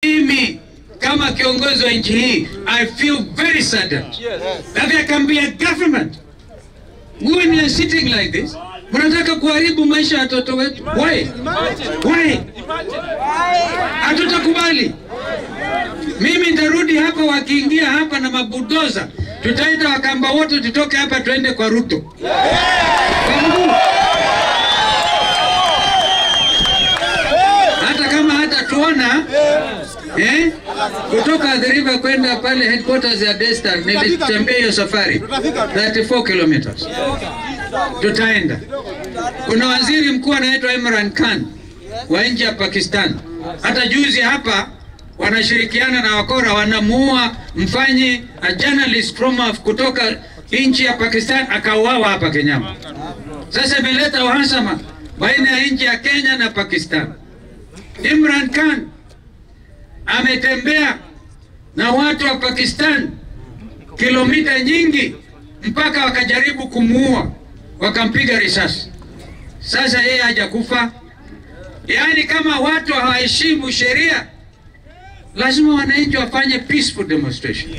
Mimi kama kiongozi wa nchi hii, I feel very saddened that there can be a government when we are sitting like this. Mnataka kuharibu maisha ya watoto wetu. Why? Hatutakubali. Mimi nitarudi hapa, wakiingia hapa na mabudoza, tutaita Wakamba wote tutoke hapa tuende kwa Ruto. Hata kama hata tuona kutoka the river kwenda pale headquarters ya Destar, nilitembea hiyo safari 34 kilometers. Tutaenda. Kuna waziri mkuu anaitwa Imran Khan wa nchi ya Pakistan. Hata juzi hapa wanashirikiana na wakora, wanamuua mfanyi a journalist from kutoka nchi ya Pakistan, akauawa hapa Kenya. Sasa imeleta uhasama baina ya nchi ya Kenya na Pakistan. Imran Khan ametembea na watu wa Pakistan kilomita nyingi mpaka wakajaribu kumuua, wakampiga risasi. Sasa yeye hajakufa. Yaani kama watu hawaheshimu sheria, lazima wananchi wafanye peaceful demonstration.